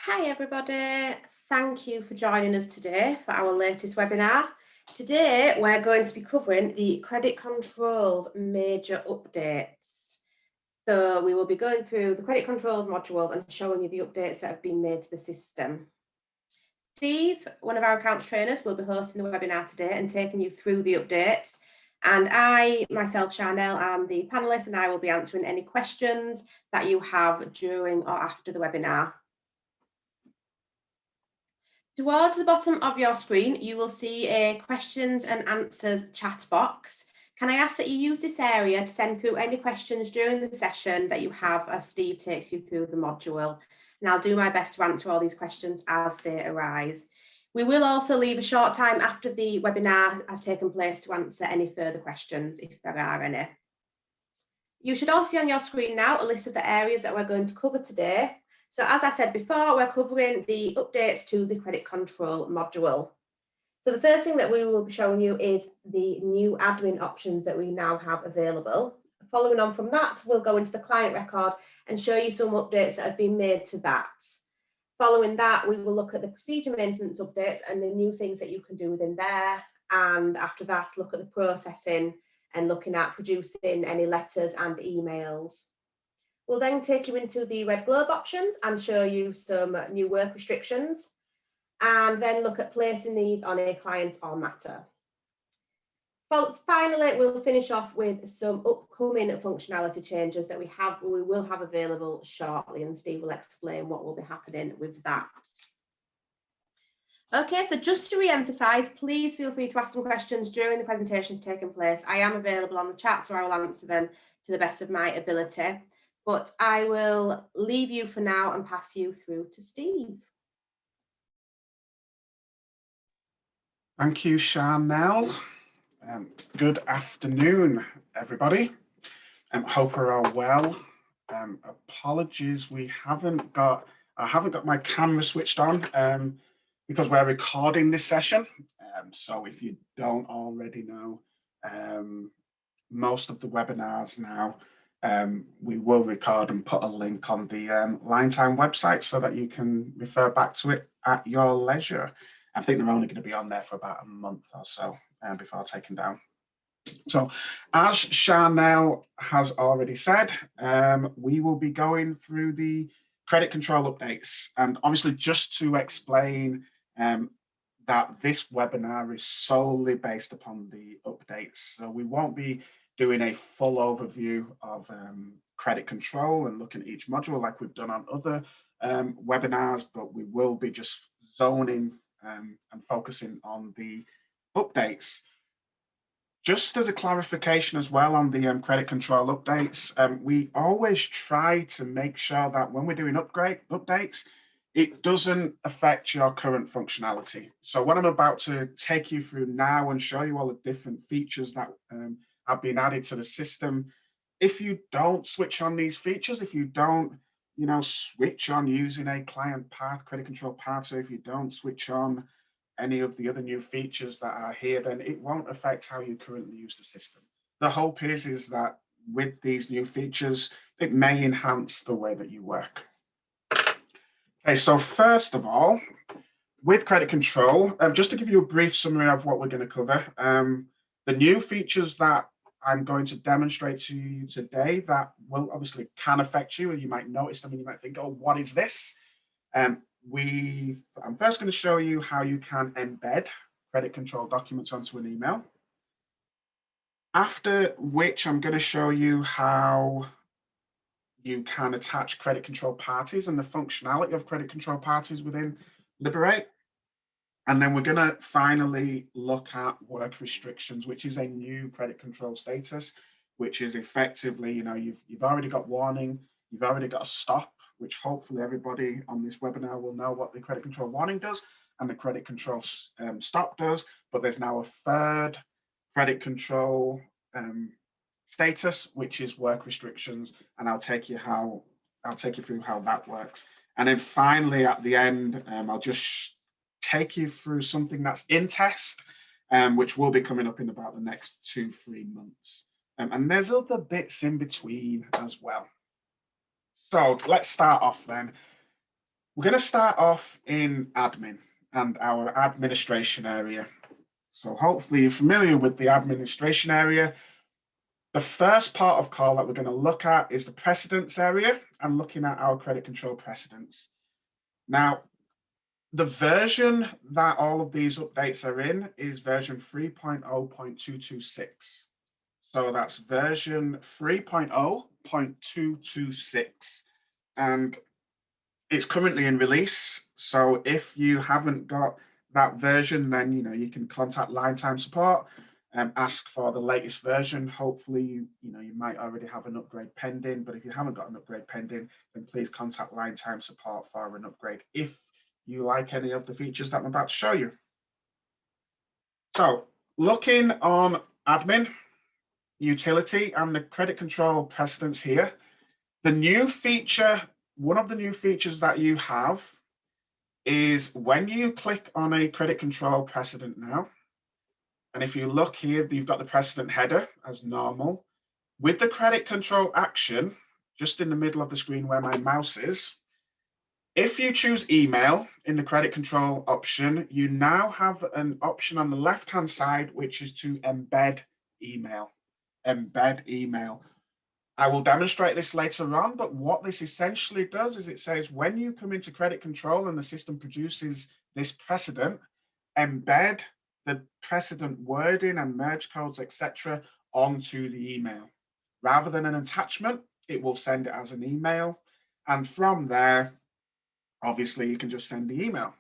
Hi everybody, thank you for joining us today for our latest webinar. Today we're going to be covering the credit controls major updates. So we will be going through the credit controls module and showing you the updates that have been made to the system. Steve, one of our accounts trainers, will be hosting the webinar today and taking you through the updates. And I, myself, Chanel, am the panelist, and I will be answering any questions that you have during or after the webinar. Towards the bottom of your screen, you will see a questions and answers chat box. Can I ask that you use this area to send through any questions during the session that you have as Steve takes you through the module? And I'll do my best to answer all these questions as they arise. We will also leave a short time after the webinar has taken place to answer any further questions if there are any. You should also see on your screen now a list of the areas that we're going to cover today. So as I said before, we're covering the updates to the credit control module. So the first thing that we will be showing you is the new admin options that we now have available. Following on from that, we'll go into the client record and show you some updates that have been made to that. Following that, we will look at the procedure maintenance updates and the new things that you can do within there. And after that, look at the processing and looking at producing any letters and emails. We'll then take you into the red globe options and show you some new work restrictions, and then look at placing these on a client or matter. Well, finally, we'll finish off with some upcoming functionality changes that we will have available shortly, and Steve will explain what will be happening with that. Okay, so just to re-emphasise, please feel free to ask some questions during the presentations taking place. I am available on the chat, so I will answer them to the best of my ability. But I will leave you for now and pass you through to Steve. Thank you, Chanel. Good afternoon, everybody. Hope we're all well. Apologies, I haven't got my camera switched on because we're recording this session. So if you don't already know, most of the webinars now, we will record and put a link on the Linetime website so that you can refer back to it at your leisure. I think they're only going to be on there for about a month or so before taken down. So as Chanel has already said, we will be going through the credit control updates. And obviously just to explain that this webinar is solely based upon the updates. So we won't be doing a full overview of credit control and looking at each module like we've done on other webinars, but we will be just zoning and focusing on the updates. Just as a clarification as well on the credit control updates, we always try to make sure that when we're doing updates, it doesn't affect your current functionality. So what I'm about to take you through now and show you all the different features that have been added to the system. If you don't switch on these features, if you don't switch on using a client path, credit control path, so if you don't switch on any of the other new features that are here, then it won't affect how you currently use the system. The hope is that with these new features, it may enhance the way that you work. Okay, so first of all, with credit control, just to give you a brief summary of what we're going to cover, the new features that I'm going to demonstrate to you today that will obviously can affect you, and you might notice them and you might think, oh, what is this? I'm first going to show you how you can embed credit control documents onto an email. After which I'm going to show you how you can attach credit control parties and the functionality of credit control parties within Liberate. And then we're going to finally look at work restrictions, which is a new credit control status, which is effectively, you've already got warning, you've already got a stop, which hopefully everybody on this webinar will know what the credit control warning does and the credit control stop does. But there's now a third credit control status, which is work restrictions, and I'll take you through how that works. And then finally, at the end, I'll just take you through something that's in test, which will be coming up in about the next 2-3 months. And there's other bits in between as well. So let's start off then. We're going to start off in admin and our administration area. So hopefully you're familiar with the administration area. The first part of call that we're going to look at is the precedence area and looking at our credit control precedents. Now, the version that all of these updates are in is version 3.0.226. So that's version 3.0.226. And it's currently in release. So if you haven't got that version, then you can contact Linetime support and ask for the latest version. Hopefully, you might already have an upgrade pending, but if you haven't got an upgrade pending, then please contact Linetime support for an upgrade if you like any of the features that I'm about to show you. So looking on admin, utility, and the credit control precedents here, the new feature, one of the new features that you have is when you click on a credit control precedent now, and if you look here, you've got the precedent header as normal. With the credit control action, just in the middle of the screen where my mouse is, if you choose email in the credit control option, you now have an option on the left-hand side, which is to embed email. Embed email. I will demonstrate this later on, but what this essentially does is it says when you come into credit control and the system produces this precedent, embed the precedent wording and merge codes, etc., onto the email. Rather than an attachment, it will send it as an email. And from there, obviously, you can just send the email.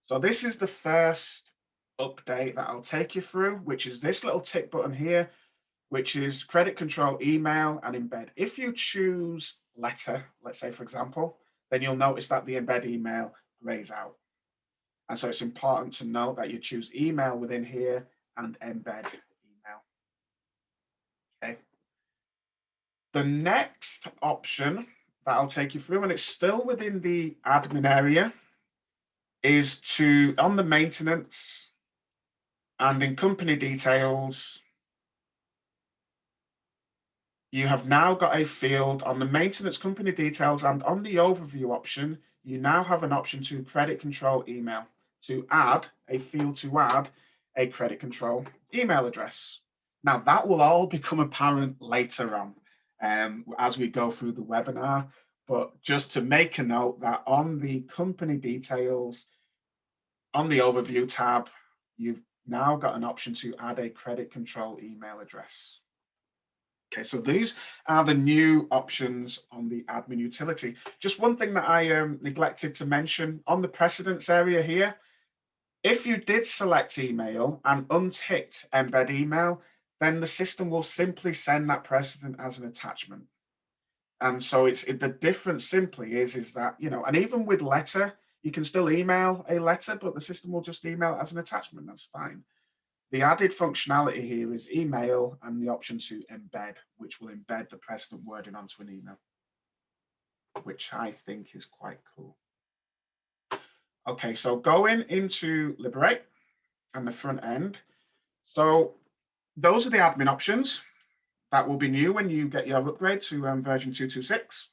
So this is the first update that I'll take you through, which is this little tick button here, which is credit control, email, and embed. If you choose letter, let's say, for example, then you'll notice that the embed email grays out. And so it's important to note that you choose email within here and embed email. Okay. The next option that I'll take you through, and it's still within the admin area, is to, on the maintenance and in company details, you have now got a field on the maintenance company details, and on the overview option, you now have an option to credit control email, to add a field to add a credit control email address. Now that will all become apparent later on as we go through the webinar, but just to make a note that on the company details, on the overview tab, you've now got an option to add a credit control email address. Okay, so these are the new options on the admin utility. Just one thing that I neglected to mention on the precedence area here, if you did select email and unticked embed email, then the system will simply send that precedent as an attachment. And so the difference simply is that, and even with letter, you can still email a letter, but the system will just email it as an attachment. That's fine. The added functionality here is email and the option to embed, which will embed the precedent wording onto an email, which I think is quite cool. Okay, so going into Liberate and the front end. So those are the admin options that will be new when you get your upgrade to version 226.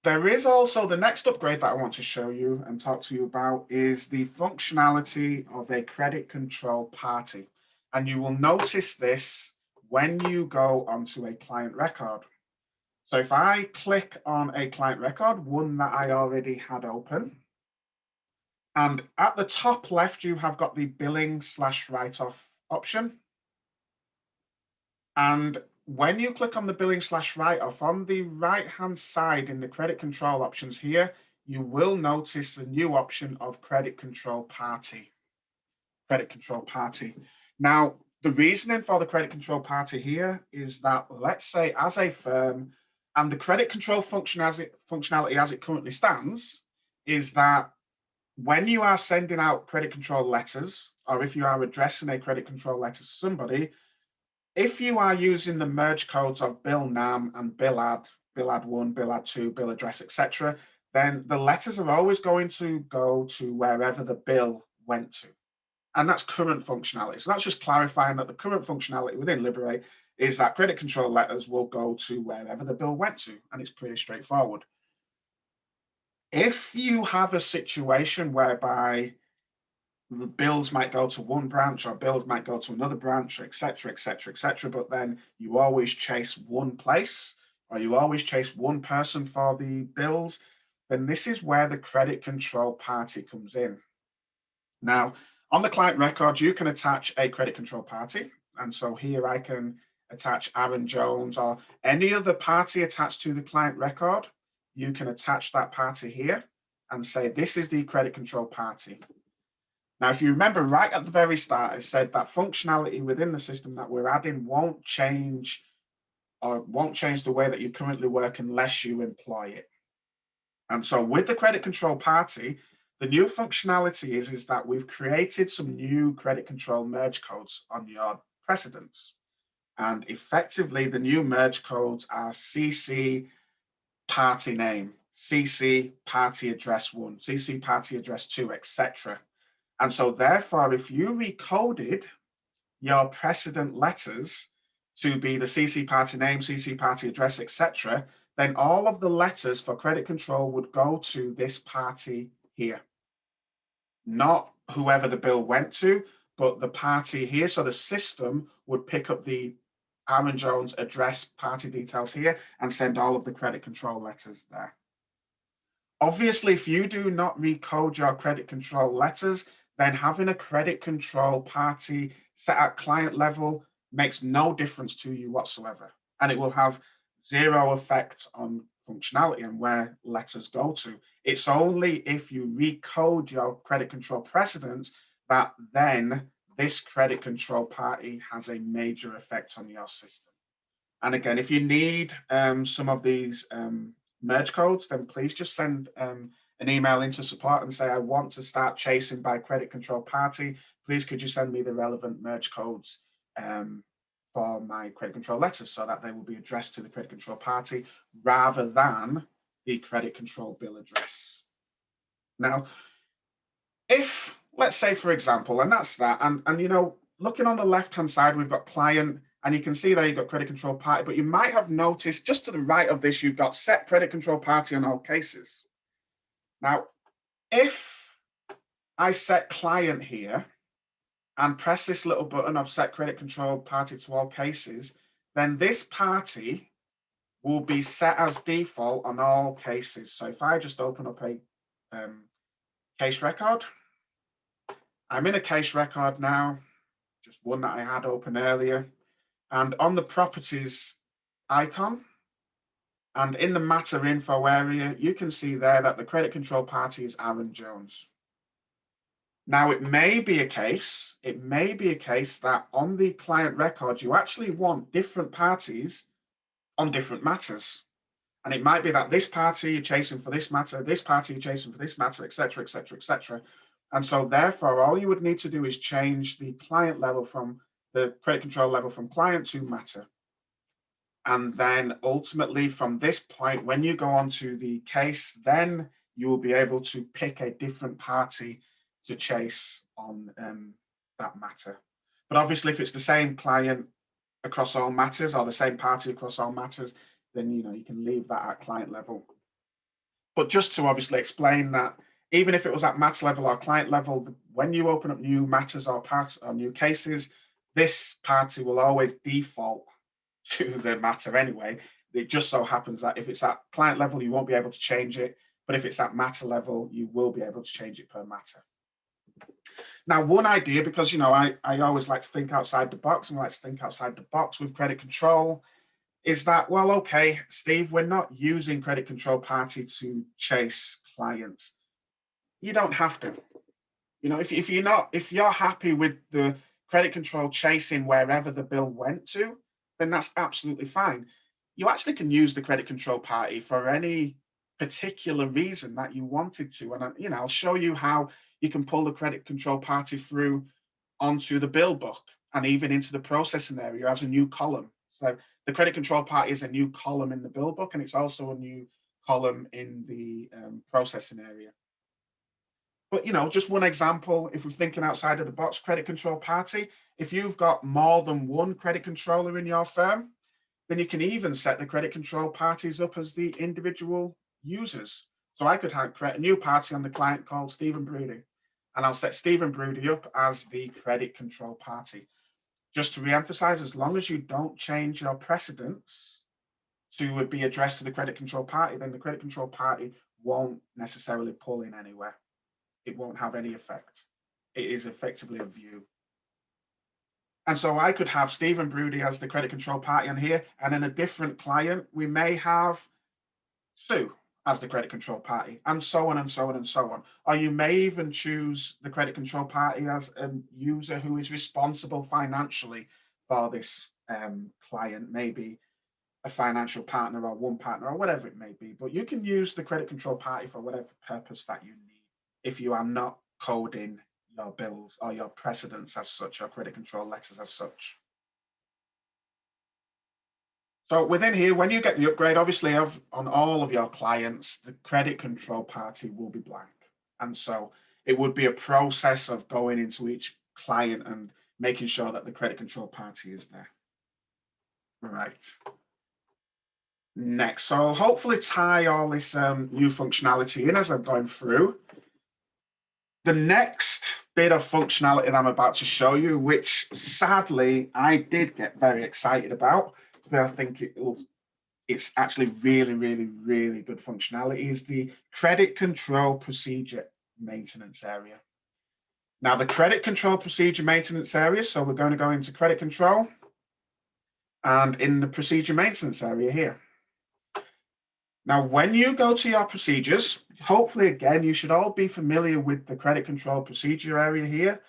There is also the next upgrade that I want to show you and talk to you about is the functionality of a credit control party. And you will notice this when you go onto a client record. So if I click on a client record, one that I already had open, and at the top left, you have got the billing/write-off option. And when you click on the billing/write-off, on the right-hand side in the credit control options here, you will notice the new option of credit control party. Credit control party. Now, the reasoning for the credit control party here is that, let's say, as a firm, and the credit control functionality as it currently stands, is that when you are sending out credit control letters, or if you are addressing a credit control letter to somebody, if you are using the merge codes of bill nam and bill add 1, bill add 2, bill address, etc., then the letters are always going to go to wherever the bill went to. And that's current functionality. So that's just clarifying that the current functionality within Liberate is that credit control letters will go to wherever the bill went to, and it's pretty straightforward. If you have a situation whereby the bills might go to one branch or bills might go to another branch, etc., etc., etc., but then you always chase one place or you always chase one person for the bills, then this is where the credit control party comes in. Now, on the client record, you can attach a credit control party. And so here I can attach Aaron Jones or any other party attached to the client record. You can attach that party here and say, this is the credit control party. Now, if you remember right at the very start, I said that functionality within the system that we're adding won't change the way that you currently work unless you employ it. And so with the credit control party, the new functionality is that we've created some new credit control merge codes on your precedents. And effectively, the new merge codes are CC party name, CC party address 1, CC party address 2, etc. And so therefore, if you recoded your precedent letters to be the CC party name, CC party address, etc., then all of the letters for credit control would go to this party here. Not whoever the bill went to, but the party here. So the system would pick up the Aaron Jones address party details here and send all of the credit control letters there. Obviously, if you do not recode your credit control letters, then having a credit control party set at client level makes no difference to you whatsoever. And it will have zero effect on functionality and where letters go to. It's only if you recode your credit control precedents that then this credit control party has a major effect on your system. And again, if you need some of these merge codes, then please just send an email into support and say, I want to start chasing by credit control party. Please, could you send me the relevant merge codes for my credit control letters so that they will be addressed to the credit control party rather than the credit control bill address. Now, if, let's say, for example, and that's that, and you know, looking on the left-hand side, we've got client, and you can see there you've got credit control party, but you might have noticed just to the right of this, you've got set credit control party on all cases. Now, if I set client here and press this little button of set credit control party to all cases, then this party will be set as default on all cases. So if I just open up a case record, I'm in a case record now, just one that I had open earlier. And on the properties icon and in the matter info area, you can see there that the credit control party is Aaron Jones. Now, it may be a case that on the client record, you actually want different parties on different matters. And it might be that this party you're chasing for this matter, this party you're chasing for this matter, etc., etc., etc. And so therefore, all you would need to do is change the client level from the credit control level from client to matter. And then ultimately from this point, when you go on to the case, then you will be able to pick a different party to chase on that matter. But obviously, if it's the same client across all matters or the same party across all matters, then you can leave that at client level. But just to obviously explain that, even if it was at matter level or client level, when you open up new matters or parts or new cases, this party will always default to the matter anyway. It just so happens that if it's at client level, you won't be able to change it. But if it's at matter level, you will be able to change it per matter. Now, one idea, because I always like to think outside the box and I like to think outside the box with credit control, is that, well, okay, Steve, we're not using credit control party to chase clients. You don't have to. If you're happy with the credit control chasing wherever the bill went to, then that's absolutely fine. You actually can use the credit control party for any particular reason that you wanted to. And I'll show you how you can pull the credit control party through onto the bill book and even into the processing area as a new column. So the credit control party is a new column in the bill book, and it's also a new column in the processing area. But just one example, if we're thinking outside of the box, credit control party, if you've got more than one credit controller in your firm, then you can even set the credit control parties up as the individual users So I could create a new party on the client called Stephen Broody, and I'll set Stephen Broody up as the credit control party. Just to re-emphasize, as long as you don't change your precedence to be addressed to the credit control party, then the credit control party won't necessarily pull in anywhere. It won't have any effect. It is effectively a view. And so I could have Stephen Broody as the credit control party on here, and in a different client, we may have Sue as the credit control party, and so on and so on and so on. Or you may even choose the credit control party as a user who is responsible financially for this client, maybe a financial partner or one partner or whatever it may be. But you can use the credit control party for whatever purpose that you need if you are not coding your bills or your precedents as such, or credit control letters as such. So within here, when you get the upgrade, obviously on all of your clients, the credit control party will be blank. And so it would be a process of going into each client and making sure that the credit control party is there. Right. Next, so I'll hopefully tie all this new functionality in as I'm going through. The next bit of functionality that I'm about to show you, which sadly I did get very excited about, but I think it's actually really, really, really good functionality, is the credit control procedure maintenance area. Now, the credit control procedure maintenance area, so we're going to go into credit control and in the procedure maintenance area here. Now, when you go to your procedures, hopefully, again, you should all be familiar with the credit control procedure area here.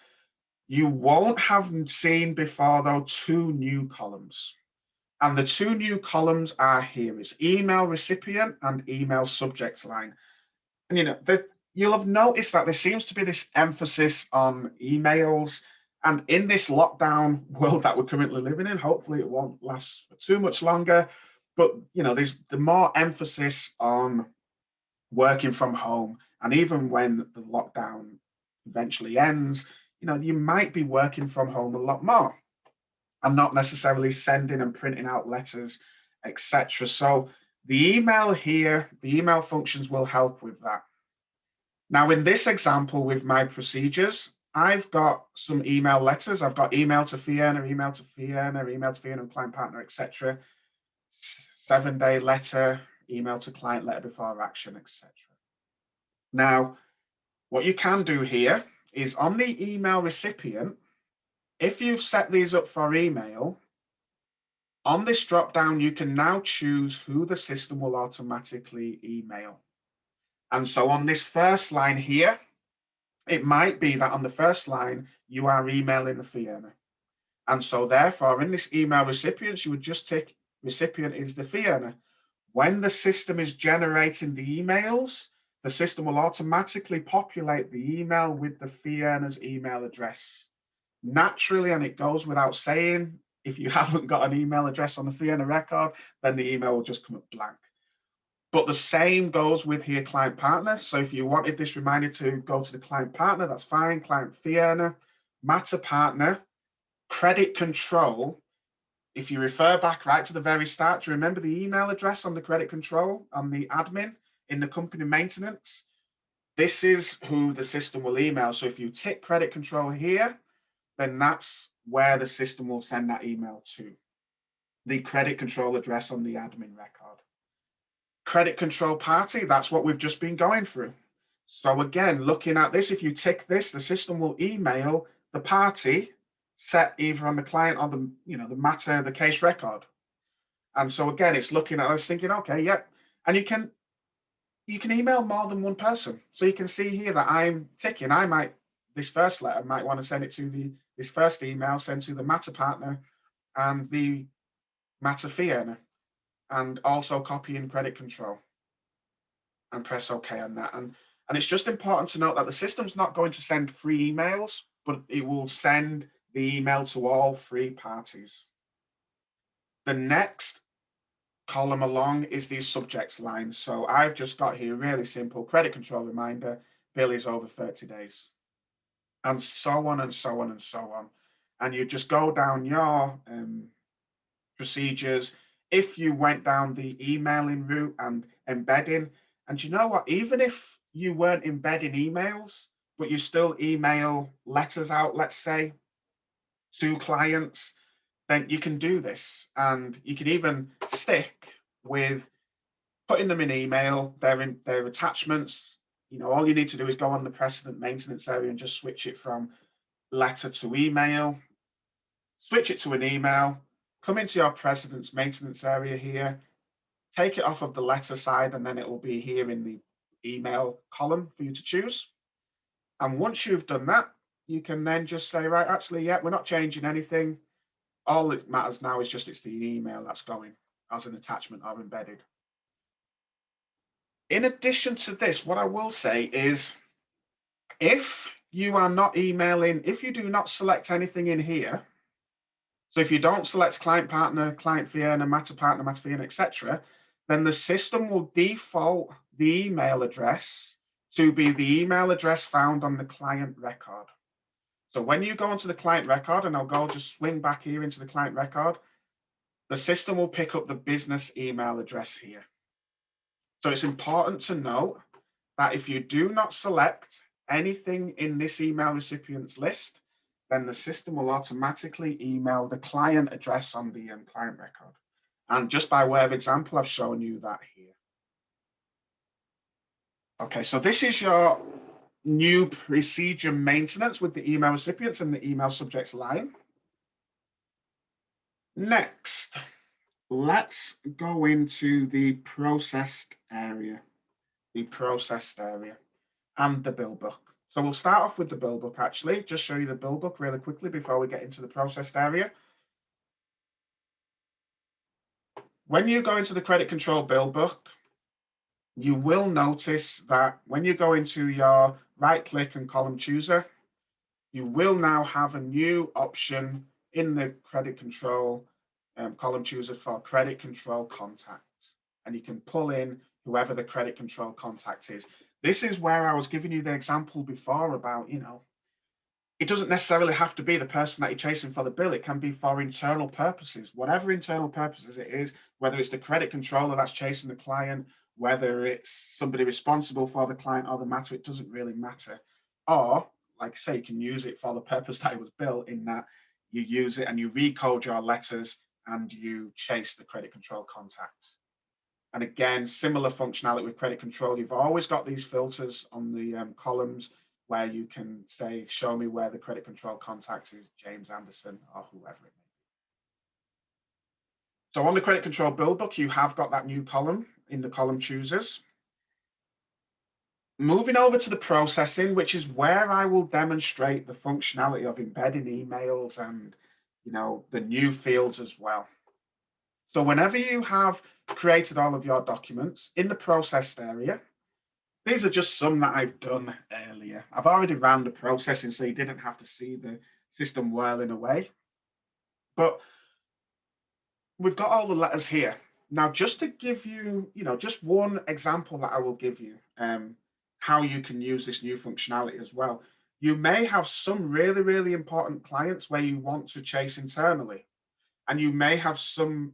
You won't have seen before, though, two new columns. And the two new columns are here. It's email recipient and email subject line. And, you'll have noticed that there seems to be this emphasis on emails. And in this lockdown world that we're currently living in, hopefully it won't last for too much longer. But, there's the more emphasis on working from home. And even when the lockdown eventually ends, you might be working from home a lot more and not necessarily sending and printing out letters, etc. So the email here, the email functions will help with that. Now, in this example with my procedures, I've got some email letters. I've got email to fee earner, email to fee earner, email to fee earner, client partner, etc. 7-day letter, email to client, letter before action, etc. Now, what you can do here is on the email recipient, if you've set these up for email, on this drop down, you can now choose who the system will automatically email. And so on this first line here, it might be that on the first line, you are emailing the fee earner. And so therefore, in this email recipients, you would just tick recipient is the fee earner. When the system is generating the emails, the system will automatically populate the email with the fee earner's email address. Naturally, and it goes without saying, if you haven't got an email address on the fee earner record, then the email will just come up blank. But the same goes with here, client partner. So if you wanted this reminder to go to the client partner, that's fine. Client fee earner, matter partner, credit control. If you refer back right to the very start, do you remember the email address on the credit control, on the admin in the company maintenance? This is who the system will email. So if you tick credit control here, then that's where the system will send that email to. The credit control address on the admin record. Credit control party, that's what we've just been going through. So again, looking at this, if you tick this, the system will email the party set either on the client or the matter, the case record. And so again, it's looking at us thinking, okay, yep. And you can email more than one person. So you can see here that I'm ticking. This first letter might want to send it to this first email, send to the matter partner and the matter fee earner, and also copy in credit control and press OK on that. And it's just important to note that the system's not going to send 3 emails, but it will send the email to all 3 parties. The next column along is the subject line. So I've just got here really simple credit control reminder, bill is over 30 days. And so on and so on and so on. And you just go down your procedures. If you went down the emailing route and embedding, And you know what? Even if you weren't embedding emails, but you still email letters out, let's say, to clients, then you can do this. And you can even stick with putting them in email, their attachments. All you need to do is go on the precedent maintenance area and just switch it from letter to email, switch it to an email, come into your precedence maintenance area here, take it off of the letter side, and then it will be here in the email column for you to choose. And once you've done that, you can then just say, right, actually, yeah, we're not changing anything. All that matters now is just it's the email that's going as an attachment or embedded. In addition to this, what I will say is if you are not emailing, if you do not select anything in here, so if you don't select client partner, client fee earner, matter partner, matter fee earner, etc., then the system will default the email address to be the email address found on the client record. So when you go onto the client record, and I'll just swing back here into the client record, the system will pick up the business email address here. So it's important to note that if you do not select anything in this email recipients list, then the system will automatically email the client address on the client record. And just by way of example, I've shown you that here. Okay, so this is your new procedure maintenance with the email recipients and the email subjects line. Next, let's go into the processed area, and the bill book. So we'll start off with the bill book actually, just show you the bill book really quickly before we get into the processed area. When you go into the credit control bill book, you will notice that when you go into your right click and column chooser, you will now have a new option in the credit control column chooser for credit control contact. And you can pull in whoever the credit control contact is. This is where I was giving you the example before about, it doesn't necessarily have to be the person that you're chasing for the bill. It can be for internal purposes, whatever internal purposes it is, whether it's the credit controller that's chasing the client, whether it's somebody responsible for the client or the matter, it doesn't really matter. Or, like I say, you can use it for the purpose that it was built, in that you use it and you recode your letters and you chase the credit control contacts. And again, similar functionality with credit control. You've always got these filters on the columns where you can say, show me where the credit control contact is, James Anderson or whoever it may be. So on the credit control bill book, you have got that new column in the column choosers. Moving over to the processing, which is where I will demonstrate the functionality of embedding emails and the new fields as well. So whenever you have created all of your documents in the processed area, these are just some that I've done earlier. I've already ran the processing, so you didn't have to see the system whirling away. But we've got all the letters here. Now, just to give you, just one example that I will give you, how you can use this new functionality as well. You may have some really, really important clients where you want to chase internally. And you may have some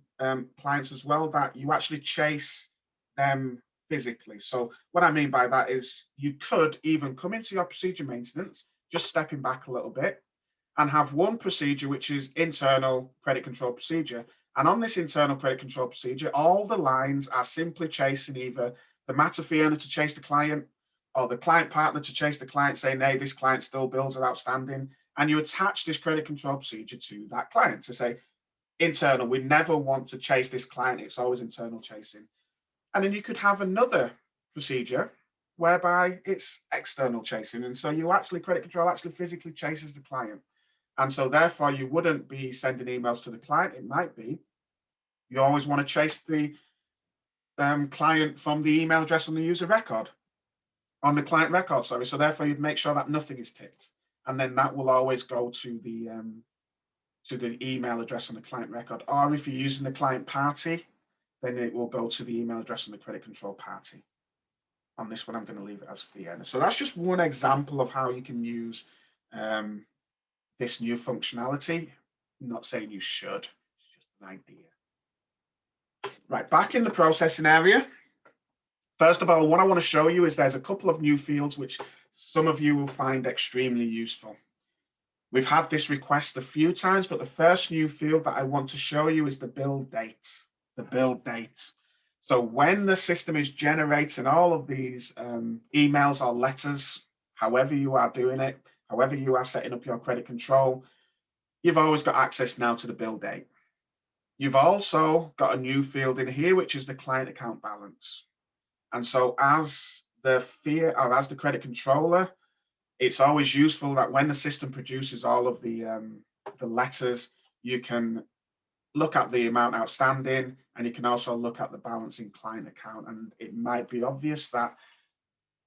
clients as well that you actually chase them physically. So what I mean by that is you could even come into your procedure maintenance, just stepping back a little bit, and have one procedure, which is internal credit control procedure. And on this internal credit control procedure, all the lines are simply chasing either the matter fee earner to chase the client or the client partner to chase the client, saying, hey, this client still bills are outstanding. And you attach this credit control procedure to that client to say, internal, we never want to chase this client. It's always internal chasing. And then you could have another procedure whereby it's external chasing. And so credit control actually physically chases the client. And so therefore you wouldn't be sending emails to the client. It might be you always want to chase the client from the email address on the user record, on the client record, sorry. So therefore you'd make sure that nothing is ticked. And then that will always go to the email address on the client record. Or if you're using the client party, then it will go to the email address on the credit control party. On this one, I'm going to leave it as fee earner. So that's just one example of how you can use this new functionality. I'm not saying you should, it's just an idea. Right, back in the processing area. First of all, what I want to show you is there's a couple of new fields which some of you will find extremely useful. We've had this request a few times, but the first new field that I want to show you is the build date. The build date. So when the system is generating all of these emails or letters, however you are doing it, however you are setting up your credit control, you've always got access now to the build date. You've also got a new field in here, which is the client account balance. And so as the credit controller, it's always useful that when the system produces all of the letters, you can look at the amount outstanding, and you can also look at the balance in client account. And it might be obvious that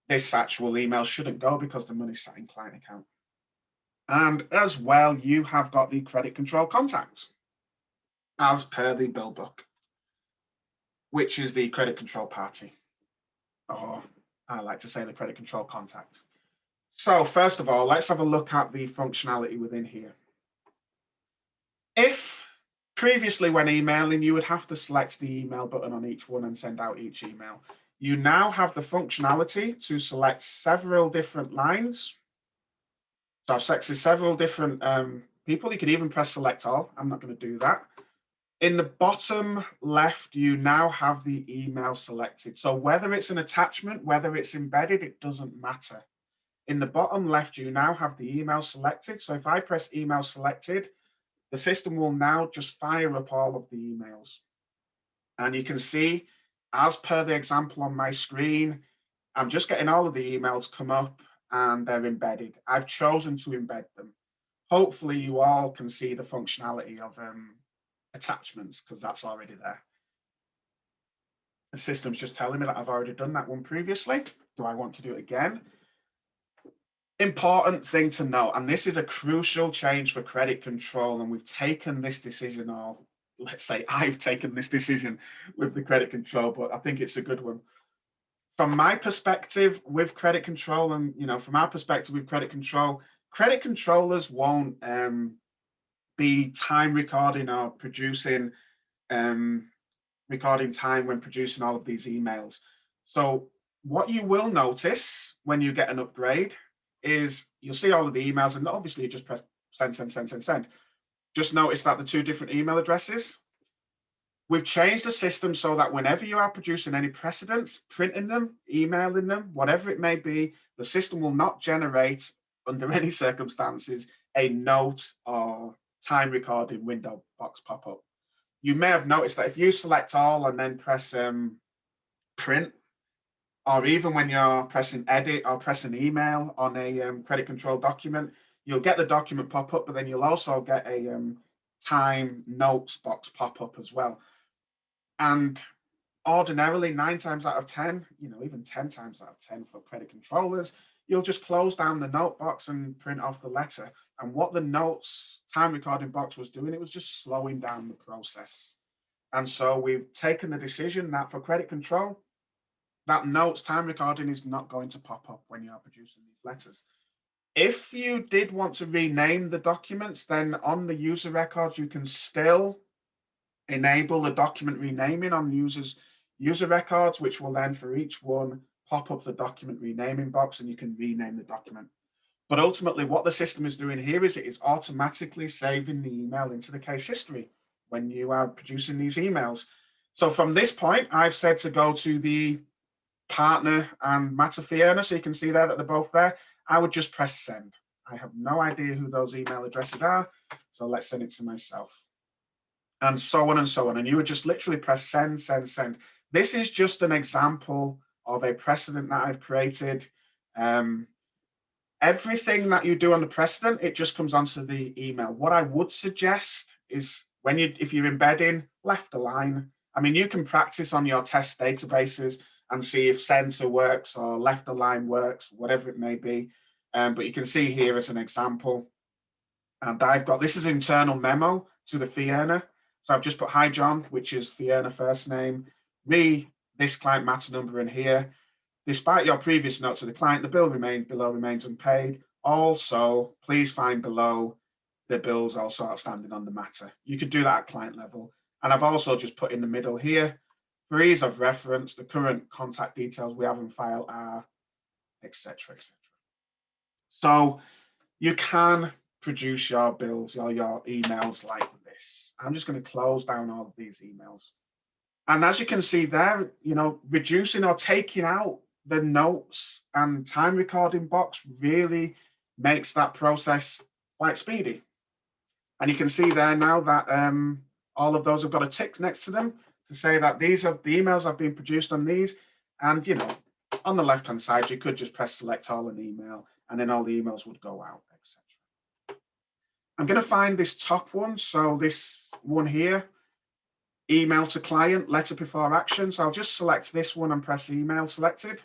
this actual email shouldn't go because the money's sat in client account. And as well, you have got the credit control contact as per the bill book, which is the credit control party, or I like to say the credit control contact. So first of all, let's have a look at the functionality within here. If previously when emailing, you would have to select the email button on each one and send out each email, you now have the functionality to select several different lines. So I've selected several different people. You could even press select all. I'm not going to do that. In the bottom left, you now have the email selected. So whether it's an attachment, whether it's embedded, it doesn't matter. In the bottom left, you now have the email selected. So if I press email selected, the system will now just fire up all of the emails. And you can see, as per the example on my screen, I'm just getting all of the emails come up and they're embedded. I've chosen to embed them. Hopefully you all can see the functionality of attachments, because that's already there. The system's just telling me that I've already done that one previously. Do I want to do it again? Important thing to note, and this is a crucial change for credit control, and we've taken this decision, or let's say I've taken this decision with the credit control, but I think it's a good one. From my perspective with credit control, and from our perspective with credit control, credit controllers won't be time recording or producing recording time when producing all of these emails. So what you will notice when you get an upgrade is you'll see all of the emails, and obviously you just press send, send, send, send, send. Just notice that the two different email addresses. We've changed the system so that whenever you are producing any precedents, printing them, emailing them, whatever it may be, the system will not generate, under any circumstances, a note or time recording window box pop up. You may have noticed that if you select all and then press print, or even when you're pressing edit or pressing email on a credit control document, you'll get the document pop up, but then you'll also get a time notes box pop up as well. And ordinarily, 9 times out of 10, even 10 times out of 10 for credit controllers, you'll just close down the note box and print off the letter. And what the notes time recording box was doing, it was just slowing down the process. And so we've taken the decision that for credit control, that notes time recording is not going to pop up when you are producing these letters. If you did want to rename the documents, then on the user records, you can still enable the document renaming on user records, which will then for each one pop up the document renaming box, and you can rename the document. But ultimately what the system is doing here is it is automatically saving the email into the case history when you are producing these emails. So from this point, I've said to go to the partner and matter fee earner, so you can see there that they're both there. I would just press send. I have no idea who those email addresses are, so let's send it to myself. And so on and so on. And you would just literally press send, send, send. This is just an example of a precedent that I've created. Everything that you do on the precedent, it just comes onto the email. What I would suggest is if you're embedding, left align. I mean, you can practice on your test databases and see if center works or left align works, whatever it may be. But you can see here as an example, and I've got, this is internal memo to the fee earner. So I've just put hi John, which is fee earner first name, this client matter number in here. Despite your previous note to the client, the bill remains unpaid. Also, please find below the bills also outstanding on the matter. You could do that at client level. And I've also just put in the middle here, For ease of reference, the current contact details we have in file are, etc., etc. So you can produce your bills or your emails like this. I'm just going to close down all of these emails. And as you can see there, reducing or taking out the notes and time recording box really makes that process quite speedy. And you can see there now that all of those have got a tick next to them to say that these are the emails have been produced on these. And, on the left-hand side, you could just press select all an email, and then all the emails would go out, etc. I'm going to find this top one. So this one here, email to client, letter before action. So I'll just select this one and press email selected.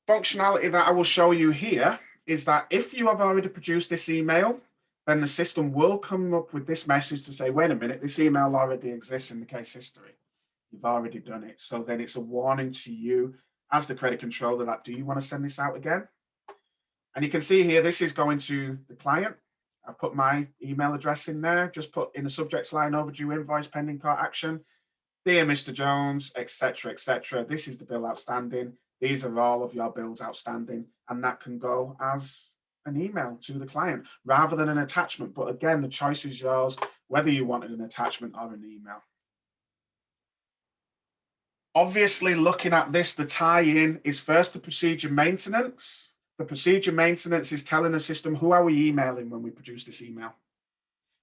Functionality that I will show you here is that if you have already produced this email, then the system will come up with this message to say, wait a minute, this email already exists in the case history. You've already done it. So then it's a warning to you as the credit controller that, do you want to send this out again? And you can see here, this is going to the client. I've put my email address in there, just put in the subject line, overdue invoice, pending court action, dear Mr. Jones, etc., etc. This is the bill outstanding. These are all of your bills outstanding, and that can go as an email to the client rather than an attachment. But again, the choice is yours, whether you wanted an attachment or an email. Obviously, looking at this, the tie-in is first the procedure maintenance. The procedure maintenance is telling the system, who are we emailing when we produce this email?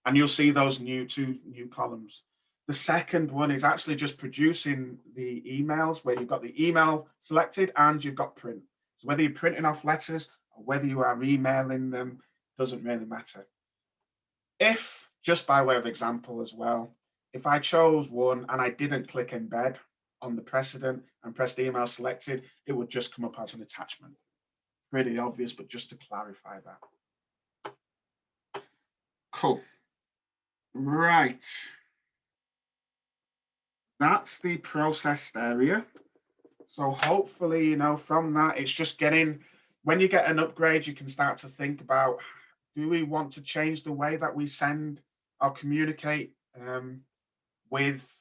And you'll see those two new columns. The second one is actually just producing the emails where you've got the email selected and you've got print. So whether you're printing off letters or whether you are emailing them, doesn't really matter. If, just by way of example as well, if I chose one and I didn't click embed on the precedent and pressed email selected, it would just come up as an attachment. Pretty obvious, but just to clarify that. Cool. Right. That's the processed area. So hopefully, from that, it's just getting, when you get an upgrade, you can start to think about, do we want to change the way that we send or communicate with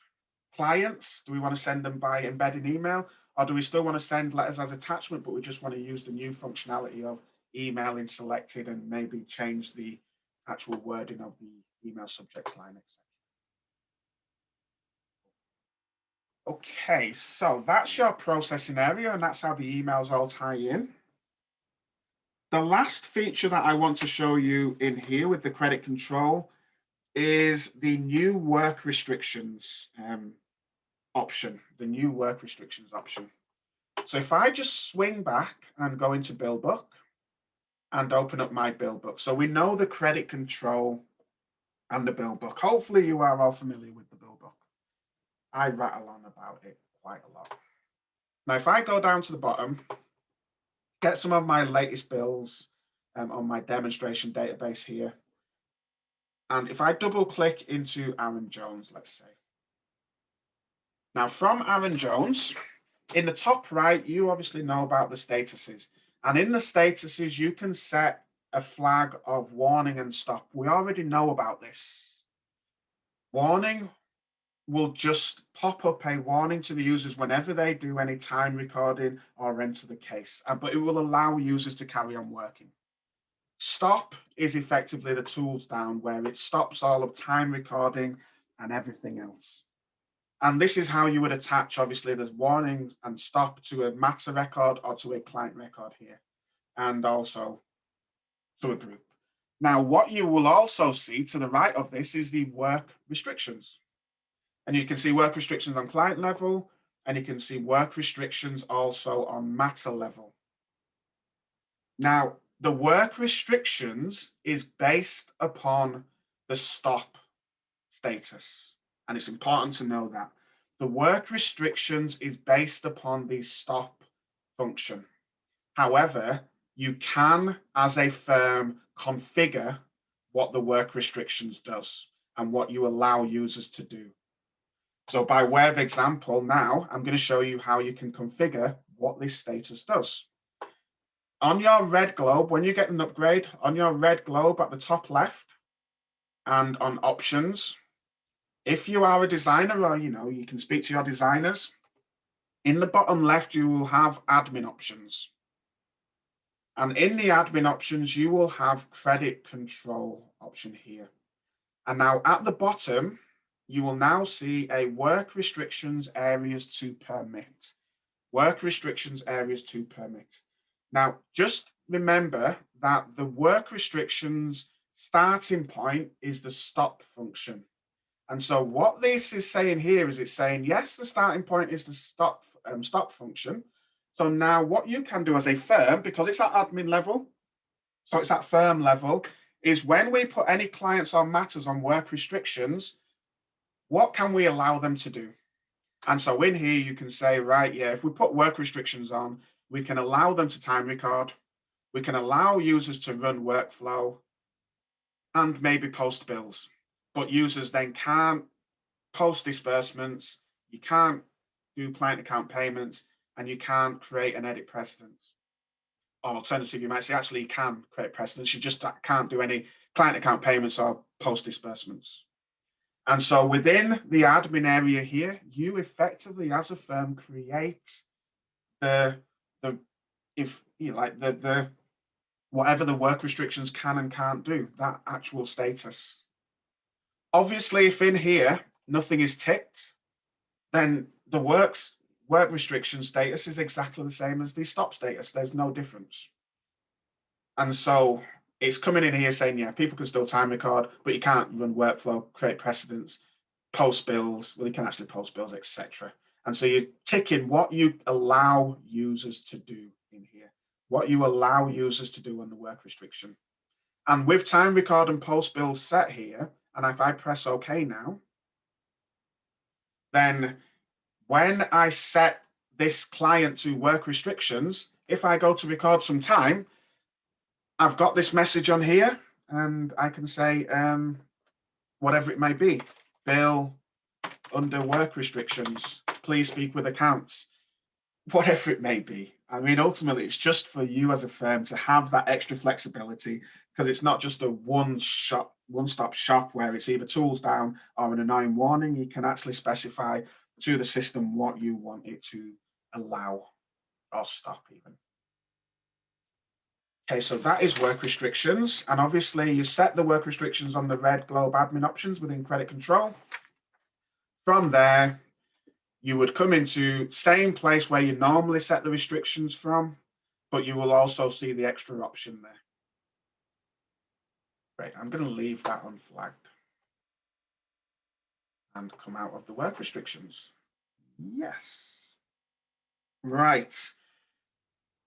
clients? Do we want to send them by embedding email? Or do we still want to send letters as attachment, but we just want to use the new functionality of emailing selected and maybe change the actual wording of the email subject line, etc. Okay, so that's your processing area, and that's how the emails all tie in. The last feature that I want to show you in here with the credit control is the new work restrictions option, the new work restrictions option. So if I just swing back and go into bill book and open up my bill book. So we know the credit control and the bill book. Hopefully you are all familiar with the bill book. I rattle on about it quite a lot. Now, if I go down to the bottom, get some of my latest bills on my demonstration database here. And if I double click into Aaron Jones, let's say. Now from Aaron Jones, in the top right, you obviously know about the statuses. And in the statuses, you can set a flag of warning and stop. We already know about this. Warning will just pop up a warning to the users whenever they do any time recording or enter the case, but it will allow users to carry on working. Stop is effectively the tools down where it stops all of time recording and everything else. And this is how you would attach, obviously, there's warnings and stop to a matter record or to a client record here, and also to a group. Now, what you will also see to the right of this is the work restrictions. And you can see work restrictions on client level, and you can see work restrictions also on matter level. Now, the work restrictions is based upon the stop status. And it's important to know that. The work restrictions is based upon the stop function. However, you can, as a firm, configure what the work restrictions does and what you allow users to do. So by way of example, now I'm going to show you how you can configure what this status does. On your red globe, when you get an upgrade, on your red globe at the top left and on options, if you are a designer, or you can speak to your designers, in the bottom left, you will have admin options. And in the admin options, you will have credit control option here. And now at the bottom, you will now see a work restrictions areas to permit. Work restrictions areas to permit. Now, just remember that the work restrictions starting point is the stop function. And so what this is saying here is it's saying, yes, the starting point is the stop function. So now what you can do as a firm, because it's at admin level, so it's at firm level, is when we put any clients or matters on work restrictions, what can we allow them to do? And so in here, you can say, right, yeah, if we put work restrictions on, we can allow them to time record, we can allow users to run workflow and maybe post bills. But users then can't post disbursements, you can't do client account payments, and you can't create and edit precedents. Or alternatively, you might say, actually, you can create precedents, you just can't do any client account payments or post disbursements. And so within the admin area here, you effectively, as a firm, create the if you like the whatever the work restrictions can and can't do, that actual status. Obviously, if in here nothing is ticked, then the work restriction status is exactly the same as the stop status. There's no difference. And so it's coming in here saying, yeah, people can still time record, but you can't run workflow, create precedents, post bills. Well, you can actually post bills, etc. And so you're ticking what you allow users to do in here, what you allow users to do on the work restriction. And with time record and post bills set here, and if I press OK now, then when I set this client to work restrictions, if I go to record some time, I've got this message on here and I can say whatever it may be, bill under work restrictions, please speak with accounts, whatever it may be. I mean, ultimately, it's just for you as a firm to have that extra flexibility, because it's not just a one-stop shop where it's either tools down or an annoying warning. You can actually specify to the system what you want it to allow or stop even. Okay, so that is work restrictions. And obviously you set the work restrictions on the red globe admin options within credit control. From there, you would come into same place where you normally set the restrictions from, but you will also see the extra option there. Great, I'm going to leave that unflagged and come out of the work restrictions. Yes. Right.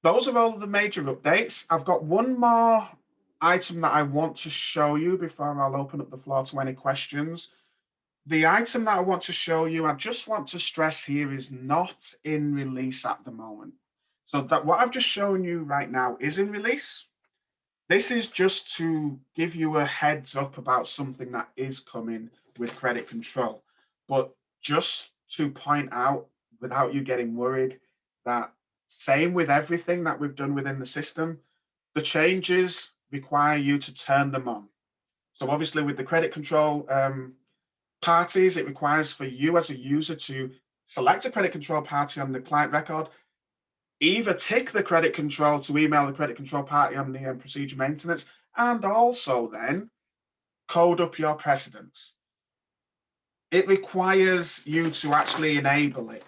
Those are all the major updates. I've got one more item that I want to show you before I'll open up the floor to any questions. The item that I want to show you, I just want to stress here, is not in release at the moment. So that what I've just shown you right now is in release. This is just to give you a heads up about something that is coming with credit control. But just to point out, without you getting worried, that same with everything that we've done within the system, the changes require you to turn them on. So obviously with the credit control parties, it requires for you as a user to select a credit control party on the client record, either tick the credit control to email the credit control party on the procedure maintenance, and also then code up your precedents. It requires you to actually enable it.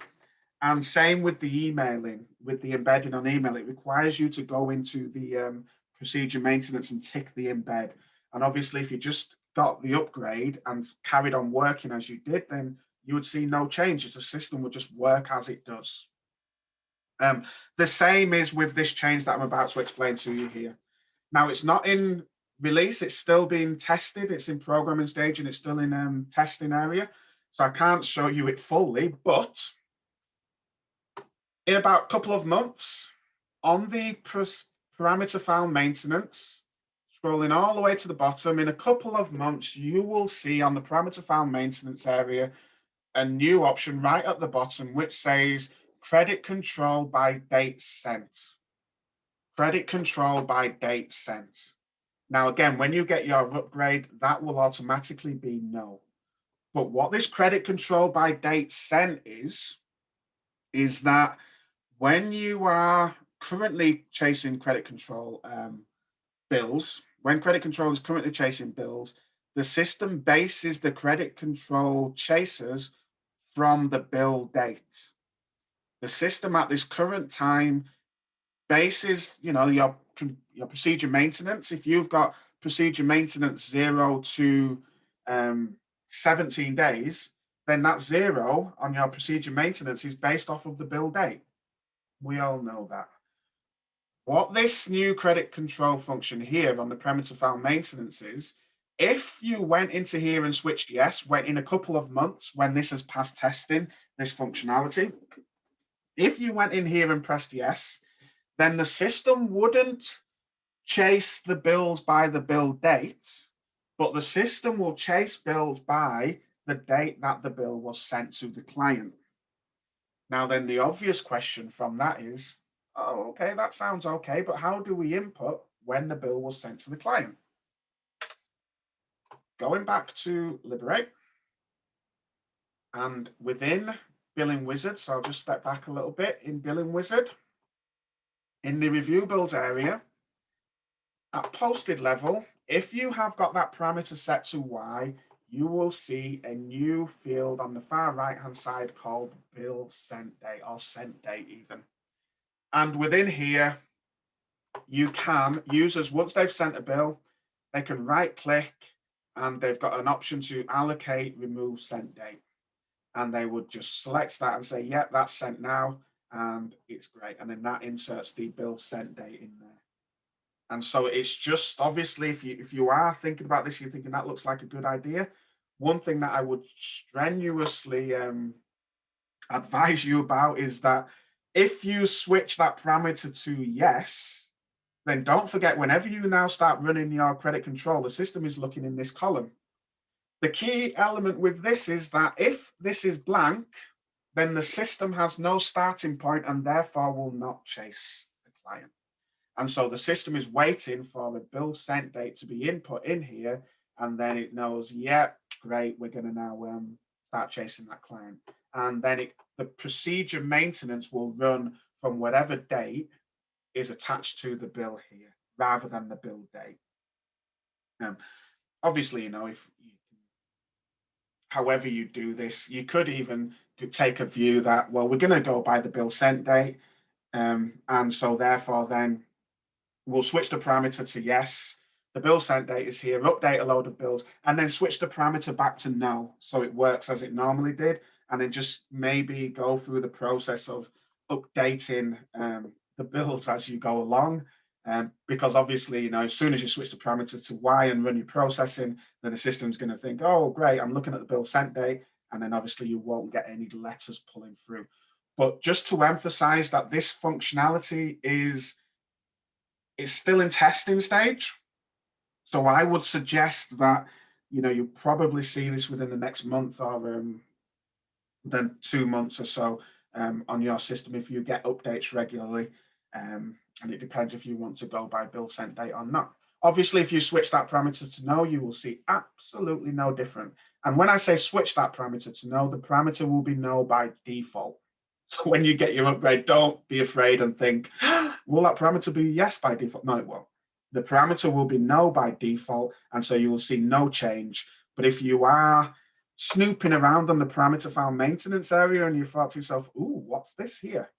And same with the emailing, with the embedding on email, it requires you to go into the procedure maintenance and tick the embed. And obviously, if you just got the upgrade and carried on working as you did, then you would see no changes. The system would just work as it does. The same is with this change that I'm about to explain to you here. Now, it's not in release, it's still being tested, it's in programming stage, and it's still in testing area. So I can't show you it fully, but in about a couple of months, on the parameter file maintenance, scrolling all the way to the bottom, in a couple of months, you will see on the parameter file maintenance area a new option right at the bottom, which says credit control by date sent. Credit control by date sent. Now, again, when you get your upgrade, that will automatically be no. But what this credit control by date sent is that when you are currently chasing credit control bills, when credit control is currently chasing bills, the system bases the credit control chasers from the bill date. The system at this current time bases, your procedure maintenance. If you've got procedure maintenance 0 to 17 days, then that 0 on your procedure maintenance is based off of the bill date. We all know that. What this new credit control function here on the parameter file maintenance is, if you went into here and switched yes, went in a couple of months when this has passed testing, this functionality, if you went in here and pressed yes, then the system wouldn't chase the bills by the bill date, but the system will chase bills by the date that the bill was sent to the client. Now, then the obvious question from that is, oh, okay, that sounds okay, but how do we input when the bill was sent to the client? Going back to Liberate, and within Billing Wizard, so I'll just step back a little bit in Billing Wizard, in the review bills area, at posted level, if you have got that parameter set to Y, you will see a new field on the far right-hand side called bill sent date, or sent date even. And within here, you can, users, once they've sent a bill, they can right-click and they've got an option to allocate, remove sent date. And they would just select that and say, yep, that's sent now, and it's great. And then that inserts the bill sent date in there. And so it's just, obviously, if you are thinking about this, you're thinking that looks like a good idea. One thing that I would strenuously advise you about is that if you switch that parameter to yes, then don't forget, whenever you now start running your credit control, the system is looking in this column. The key element with this is that if this is blank, then the system has no starting point and therefore will not chase the client. And so the system is waiting for the bill sent date to be input in here, and then it knows, yeah, great, we're going to now start chasing that client. And then the procedure maintenance will run from whatever date is attached to the bill here, rather than the bill date. Obviously, if you, however you do this, you could even take a view that, well, we're going to go by the bill sent date, and so therefore then we'll switch the parameter to yes. The bill sent date is here, update a load of bills, and then switch the parameter back to no, so it works as it normally did, and then just maybe go through the process of updating the bills as you go along. Because obviously, as soon as you switch the parameter to Y and run your processing, then the system's going to think, oh, great, I'm looking at the bill sent date, and then obviously you won't get any letters pulling through. But just to emphasize that this functionality is still in testing stage. So I would suggest that, you probably see this within the next month or then 2 months or so on your system if you get updates regularly. And it depends if you want to go by bill sent date or not. Obviously, if you switch that parameter to no, you will see absolutely no different. And when I say switch that parameter to no, the parameter will be no by default. So when you get your upgrade, don't be afraid and think, will that parameter be yes by default? No, it won't. The parameter will be no by default, and so you will see no change. But if you are snooping around on the parameter file maintenance area and you thought to yourself, ooh, what's this here?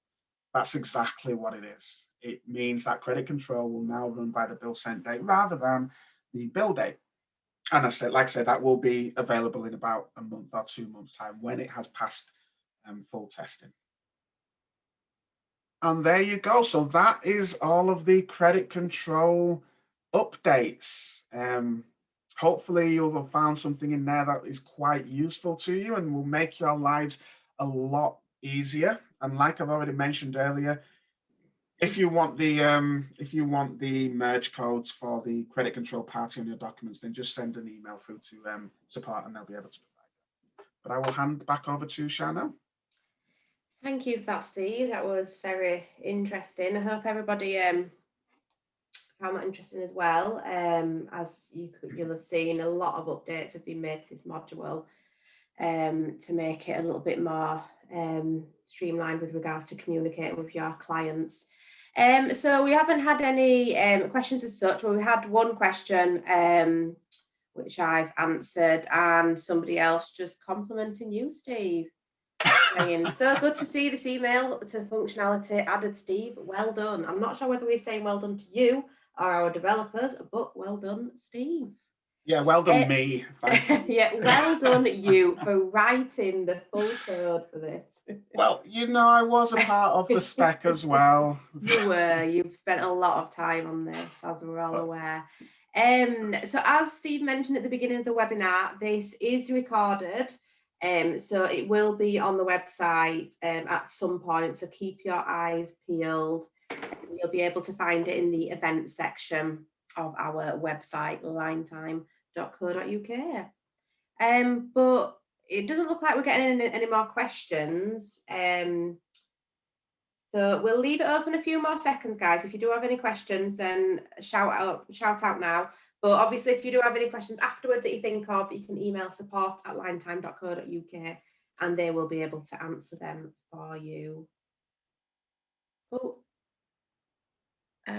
That's exactly what it is. It means that credit control will now run by the bill sent date rather than the bill date. And like I said, that will be available in about a month or 2 months' time when it has passed full testing. And there you go. So that is all of the credit control updates. Hopefully you'll have found something in there that is quite useful to you and will make your lives a lot easier. And like I've already mentioned earlier, if you want the merge codes for the credit control party on your documents, then just send an email through to support and they'll be able to provide that. But I will hand back over to Shana. Thank you for that, Steve. That was very interesting. I hope everybody found that interesting as well. As you'll have seen, a lot of updates have been made to this module. to make it a little bit more streamlined with regards to communicating with your clients. So we haven't had any questions as such. Well, we had one question which I've answered, and somebody else just complimenting you, Steve, saying, so good to see this email to functionality added, Steve. Well done. I'm not sure whether we're saying well done to you or our developers, but well done, Steve. Yeah, well done me. Yeah, well done you for writing the full code for this. Well, I was a part of the spec as well. You were. You've spent a lot of time on this, as we're all aware. So as Steve mentioned at the beginning of the webinar, this is recorded. So it will be on the website at some point. So keep your eyes peeled. You'll be able to find it in the events section of our website, linetime.co.uk. But it doesn't look like we're getting any more questions. So we'll leave it open a few more seconds, guys. If you do have any questions, then shout out now. But obviously, if you do have any questions afterwards that you think of, you can email support@linetime.co.uk and they will be able to answer them for you. Oh,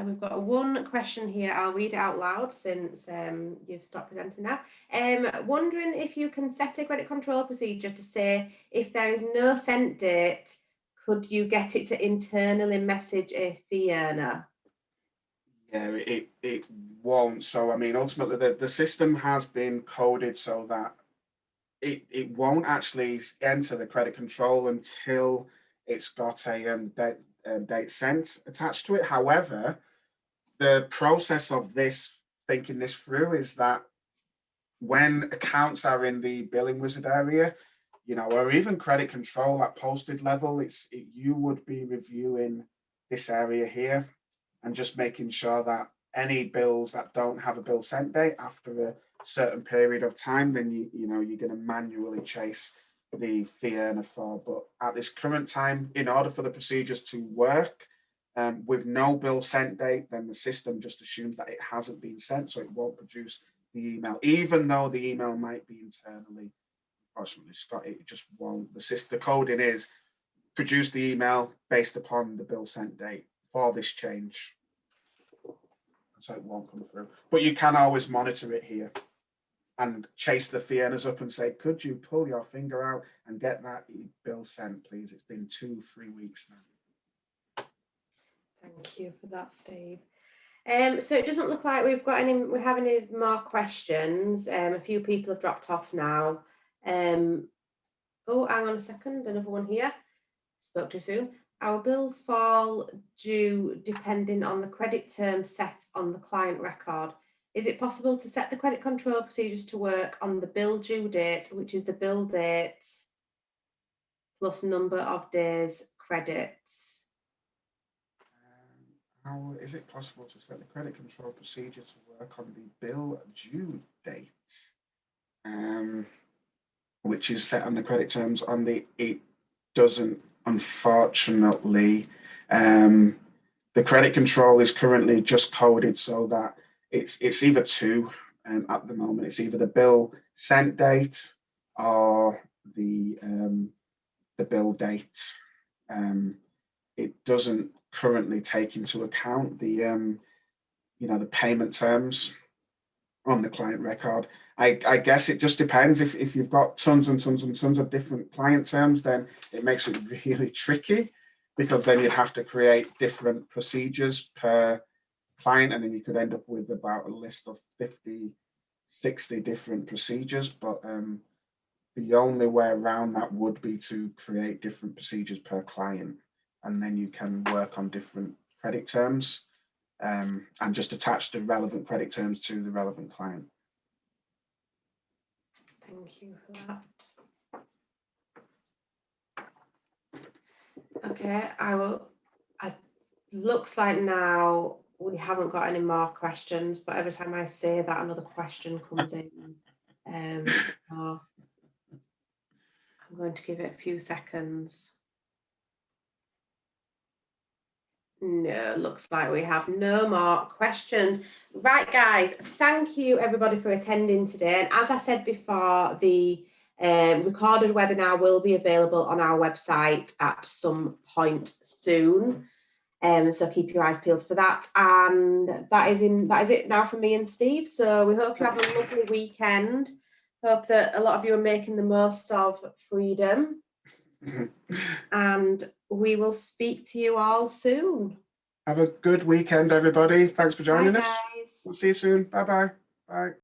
we've got one question here. I'll read it out loud since you've stopped presenting now. Wondering if you can set a credit control procedure to say if there is no sent date, could you get it to internally message a fee earner? Yeah, it won't. So, I mean, ultimately, the system has been coded so that it won't actually enter the credit control until it's got a date sent attached to it. However, the process of thinking this through is that when accounts are in the billing wizard area, or even credit control at posted level, you would be reviewing this area here and just making sure that any bills that don't have a bill sent date after a certain period of time, then you're going to manually chase the fee earner for. But at this current time, in order for the procedures to work, with no bill sent date, then the system just assumes that it hasn't been sent, so it won't produce the email, even though the email might be internally. Unfortunately, Scott, it just won't. The coding is produce the email based upon the bill sent date for this change. So it won't come through. But you can always monitor it here and chase the fee earners up and say, could you pull your finger out and get that bill sent, please? It's been 2-3 weeks now. Thank you for that, Steve. So it doesn't look like we have any more questions. A few people have dropped off now. Oh, hang on a second, another one here. Spoke too soon. Our bills fall due depending on the credit term set on the client record. Is it possible to set the credit control procedures to work on the bill due date, which is the bill date plus number of days credits? How is it possible to set the credit control procedure to work on the bill due date, which is set on the credit terms on it doesn't, unfortunately. The credit control is currently just coded so that it's either two at the moment. It's either the bill sent date or the bill date. It doesn't currently take into account the payment terms on the client record. I guess it just depends. If you've got tons and tons and tons of different client terms, then it makes it really tricky, because then you'd have to create different procedures per client, and then you could end up with about a list of 50, 60 different procedures. But the only way around that would be to create different procedures per client, and then you can work on different credit terms and just attach the relevant credit terms to the relevant client. Thank you for that. Okay, it looks like now we haven't got any more questions, but every time I say that, another question comes in. So I'm going to give it a few seconds. No, looks like we have no more questions. Right, guys, thank you everybody for attending today. And as I said before, the Recorded webinar will be available on our website at some point soon. So keep your eyes peeled for that. And that is it now from me and Steve. So we hope you have a lovely weekend. Hope that a lot of you are making the most of freedom. And we will speak to you all soon. Have a good weekend, everybody. Thanks for joining us. Bye, guys. We'll see you soon. Bye-bye. Bye.